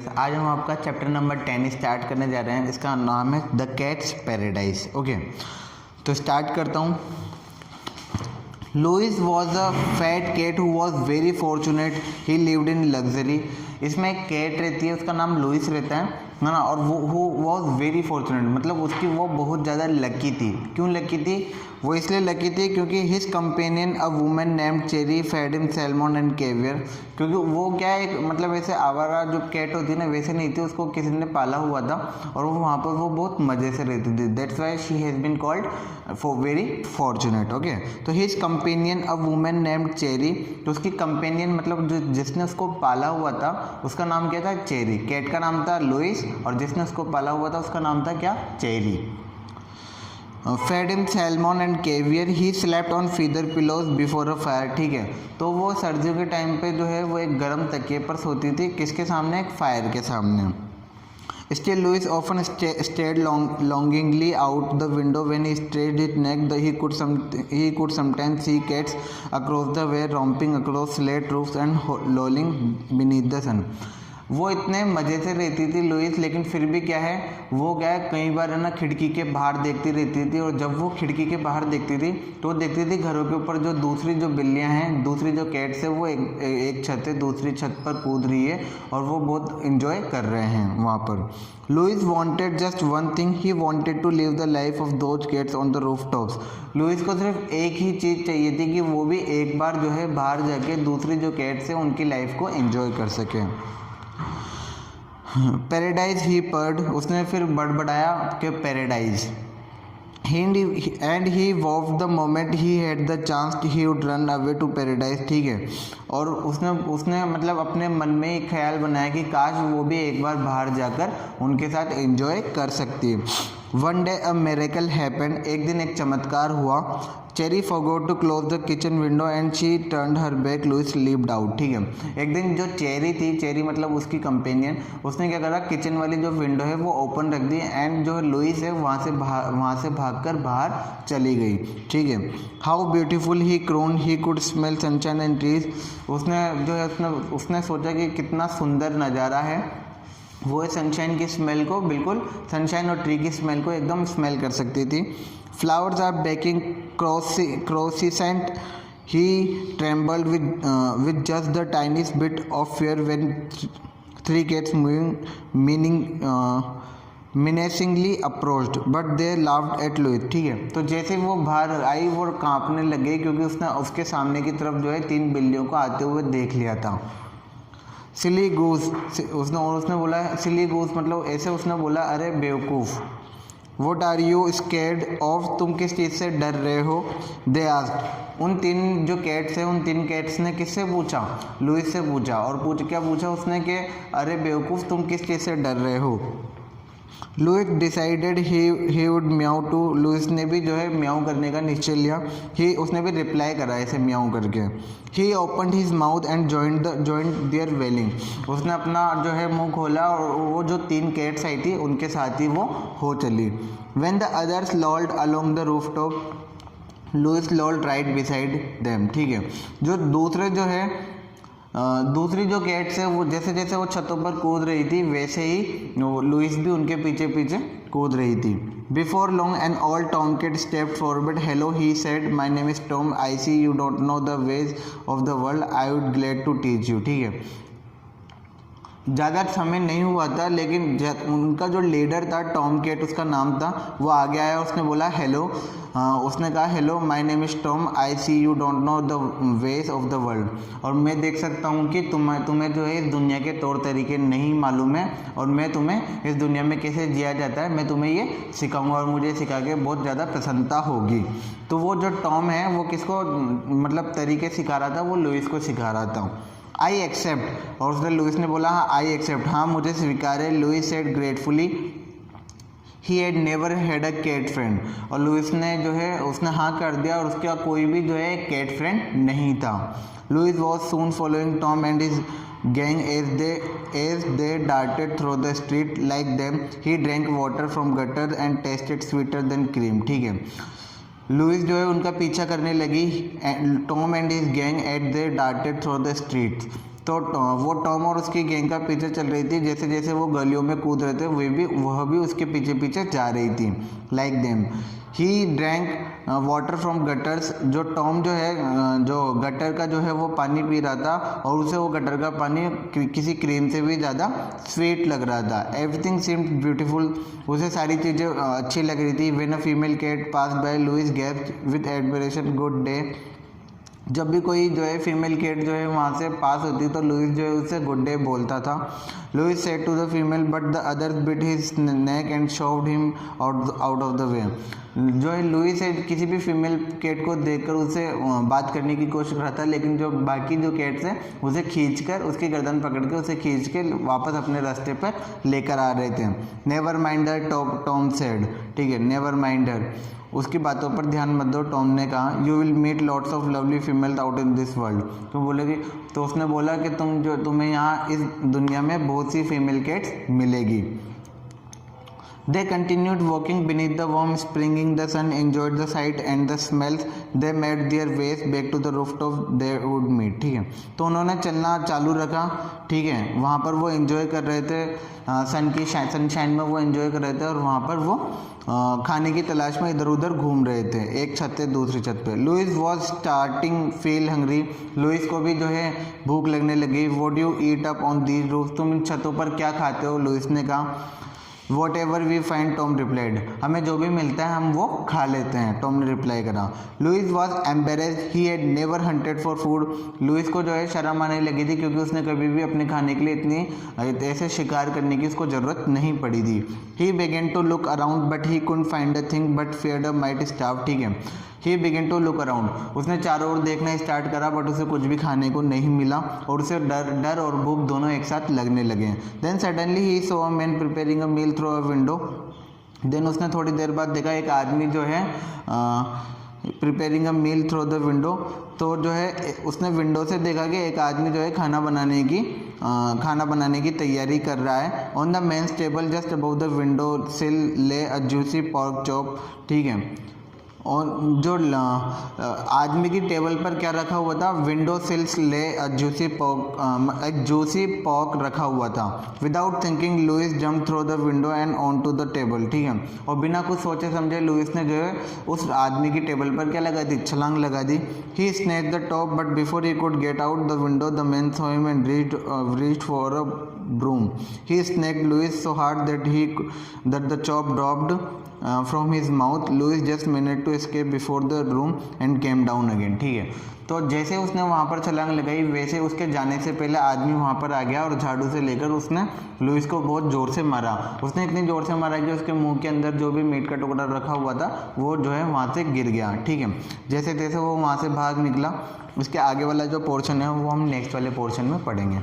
आज हम आपका चैप्टर नंबर 10 स्टार्ट करने जा रहे हैं। इसका नाम है द कैट्स पैराडाइज। ओके, तो स्टार्ट करता हूँ। Louis was a fat cat who was very fortunate, he lived in luxury. इसमें एक कैट रहती है, उसका नाम लुइस रहता है ना, और वो वॉज वेरी फॉर्चुनेट, मतलब उसकी वो बहुत ज़्यादा लकी थी। क्यों लकी थी? वो इसलिए लकी थी क्योंकि his companion a woman named Cherry fed him salmon and caviar. क्योंकि वो क्या है, मतलब ऐसे आवारा जो कैट होती है ना, वैसे नहीं थी, उसको किसी ने पाला हुआ था और वो वहाँ पर वो बहुत मज़े से रहती थी। That's why she has been called for very fortunate. Okay, तो his companion a woman named Cherry, तो उसकी कंपेनियन मतलब जो जिसने उसको पाला हुआ था उसका नाम क्या था? चेरी। कैट का नाम था लुइस और जिसने उसको पाला हुआ था उसका नाम था क्या? Cherry. Fed him salmon and caviar, he slept on feather pillows before a fire. ठीक है, तो वो सर्दियों के टाइम पे जो है वो एक गर्म तकिए पर सोती थी। किसके सामने? एक फायर के सामने। Still, Louis often stared longingly out the window. When he stretched his neck, he could sometimes see cats across the way, romping across slate roofs and lolling beneath the sun. वो इतने मज़े से रहती थी Louis, लेकिन फिर भी क्या है, वो क्या है, कई बार है ना खिड़की के बाहर देखती रहती थी। और जब वो खिड़की के बाहर देखती थी तो देखती थी घरों के ऊपर जो दूसरी जो बिल्लियाँ हैं, दूसरी जो कैट्स है, वो एक छत से दूसरी छत पर कूद रही है और वो बहुत इंजॉय कर रहे हैं वहाँ पर। Louis wanted just one thing, he wanted to live the life of those cats on the roof tops. Louis को सिर्फ एक ही चीज़ चाहिए थी कि वो भी एक बार जो है बाहर जाके दूसरी जो कैट्स है उनकी लाइफ को एंजॉय कर सके। पैराडाइज ही पर्ड, उसने फिर बड़बड़ाया कि paradise. And he vowed the moment he had the chance he would run away to paradise. ठीक है, और उसने मतलब अपने मन में एक ख्याल बनाया कि काश वो भी एक बार बाहर जाकर उनके साथ एंजॉय कर सकती है। One day a miracle happened, एक दिन एक चमत्कार हुआ। Cherry forgot to close the kitchen window and she turned her back, Louis leaped out. ठीक है, एक दिन जो चेरी थी, चेरी मतलब उसकी कंपेनियन, उसने क्या करा, किचन वाली जो विंडो है वो ओपन रख दी एंड जो लुइस है वहाँ से भागकर बाहर चली गई। ठीक है, how beautiful he crowed, he could smell sunshine and trees. उसने जो है उसने सोचा कि कितना सुंदर नज़ारा है, वो सनशाइन की स्मेल को, बिल्कुल सनशाइन और ट्री की स्मेल को एकदम स्मेल कर सकती थी। Flowers are baking croissant, he trembled with just the tiniest bit of fear when three cats menacingly approached, but they laughed at Louis। ठीक है, तो जैसे वो बाहर आई वो कांपने लगे क्योंकि उसने उसके सामने की तरफ जो है 3 बिल्लियों को आते हुए देख लिया था। सिली गूस, उसने बोला सिली गूस, मतलब ऐसे उसने बोला, अरे बेवकूफ़। What are you scared of, तुम किस चीज़ से डर रहे हो? दे आस्क्ड, उन 3 जो कैट्स हैं, उन 3 कैट्स ने किससे पूछा? लुइस से पूछा। और क्या पूछा उसने कि अरे बेवकूफ़, तुम किस चीज़ से डर रहे हो? Louis decided he would meow too, Louis ने भी जो है म्याऊ करने का निश्चय लिया। उसने भी रिप्लाई करा ऐसे म्याऊ करके। He opened his mouth and joined their wailing, उसने अपना जो है मुंह खोला और वो जो 3 कैट्स आई थी उनके साथ ही वो हो चली। When the others lolled along the roof top, Louis lolled right beside them. ठीक है, जो दूसरी जो कैट्स है वो जैसे जैसे वो छतों पर कूद रही थी वैसे ही लुइस भी उनके पीछे पीछे कूद रही थी। Before long an old tom cat stepped forward, hello he said, my name is Tom, I see you don't know the ways of the world, I would glad to teach you. ठीक है, ज़्यादा समय नहीं हुआ था लेकिन उनका जो लीडर था टॉम कैट, उसका नाम था, वो आगे आया, उसने बोला हेलो, उसने कहा hello my name is Tom, I see you don't know the ways of the world, और मैं देख सकता हूँ कि तुम्हें जो है इस दुनिया के तौर तरीके नहीं मालूम है और मैं तुम्हें इस दुनिया में कैसे जिया जाता है मैं तुम्हें ये सिखाऊंगा और मुझे सिखा के बहुत ज़्यादा प्रसन्नता होगी। तो वो जो टॉम है वो किसको मतलब तरीके सिखा रहा था? वो लुइस को सिखा रहा था। आई एक्सेप्ट, और उसने लुइस ने बोला हाँ आई एक्सेप्ट, हाँ मुझे स्वीकार है। Louis said gratefully he had never had a cat friend, और लुइस ने जो है उसने हाँ कर दिया और उसका कोई भी जो है कैट फ्रेंड नहीं था। Louis was soon following Tom and his gang as they darted through the street like them. He drank water from gutter and tasted sweeter than cream। ठीक है, लुइस जो है उनका पीछा करने लगी। Tom and his gang ate they darted through the streets, तो वो टॉम और उसकी गैंग का पीछे चल रही थी। जैसे जैसे वो गलियों में कूद रहे थे वह भी उसके पीछे पीछे जा रही थी। Like them he drank water from gutters. जो टॉम जो है जो गटर का जो है वो पानी पी रहा था और उसे वो गटर का पानी किसी क्रीम से भी ज़्यादा स्वीट लग रहा था। Everything seemed beautiful. उसे सारी चीज़ें अच्छी लग रही थी। When a female cat pass by Louis gasped with admiration good day. जब भी कोई जो है फीमेल कैट जो है वहाँ से पास होती तो लुइस जो है उससे गुड डे बोलता था। Louis said to the female but the other bit his neck and shoved him out of the way. जो है लुइस है किसी भी फीमेल कैट को देखकर उसे बात करने की कोशिश कर रहा था, लेकिन जो बाकी जो कैट्स हैं उसे खींचकर उसकी गर्दन पकड़ के उसे खींच के वापस अपने रास्ते पर लेकर आ रहे थे। नेवर माइंड हर टॉम सेड। ठीक है, नेवर माइंड हर, उसकी बातों पर ध्यान मत दो। टॉम ने कहा you will meet lots of lovely females out in this world. तो बोलेगी, तो उसने बोला कि तुम्हें यहाँ इस दुनिया में बहुत सी फीमेल कैट्स मिलेगी। They continued walking beneath the warm springing the sun, enjoyed the sight and the smells. They made their ways back to the rooftop they would meet। ठीक है, तो उन्होंने चलना चालू रखा। ठीक है, वहाँ पर वो एंजॉय कर रहे थे, सनशाइन में वो एंजॉय कर रहे थे और वहाँ पर वो खाने की तलाश में इधर उधर घूम रहे थे, एक छत से दूसरी छत पे। Louis was starting feel hungry. Louis को भी जो है भूख लगने लगी। What you eat up on these roof, तुम इन छतों पर क्या खाते हो? लुइस ने कहा। Whatever we find, Tom replied, हमें जो भी मिलता है हम वो खा लेते हैं, टॉम ने रिप्लाई करा। Louis was embarrassed, he had never hunted for food. Louis को जो है शर्म आने लगी थी क्योंकि उसने कभी भी अपने खाने के लिए इतनी ऐसे शिकार करने की उसको ज़रूरत नहीं पड़ी थी। He began to look around but he couldn't find a thing but feared a might starve। ठीक है, he began to look around, उसने चारों ओर देखना स्टार्ट करा बट उसे कुछ भी खाने को नहीं मिला और उसे डर और भूख दोनों एक साथ लगने लगे। Then suddenly he saw a man preparing a meal through a window. Then उसने थोड़ी देर बाद देखा एक आदमी जो है preparing a meal through the window. तो जो है उसने विंडो से देखा कि एक आदमी जो है खाना बनाने की तैयारी कर रहा है। On the man's table just above the window sill lay a juicy pork chop. ठीक है, और जो आदमी की टेबल पर क्या रखा हुआ था, विंडो सिल्स ले एक जूसी पॉर्क रखा हुआ था। Without thinking Louis jump through the window and onto the table. ठीक है, और बिना कुछ सोचे समझे लुइस ने जो है उस आदमी की टेबल पर क्या लगा दी, छलांग लगा दी। He snatched the top but before he could get out the window the man saw him and reached for a broom. He snaked Louis so hard that the chop dropped from his mouth. Louis just managed to escape before the room and came down again। ठीक है, तो जैसे उसने वहाँ पर छलांग लगाई वैसे उसके जाने से पहले आदमी वहाँ पर आ गया और झाड़ू से लेकर उसने लुइस को बहुत ज़ोर से मारा। उसने इतनी ज़ोर से मारा कि उसके मुंह के अंदर जो भी मीट का टुकड़ा रखा हुआ था वो जो है वहाँ से गिर गया। ठीक है, जैसे तैसे वो वहाँ से भाग निकला। उसके आगे वाला जो पोर्शन है वो हम नेक्स्ट वाले पोर्शन में पढ़ेंगे।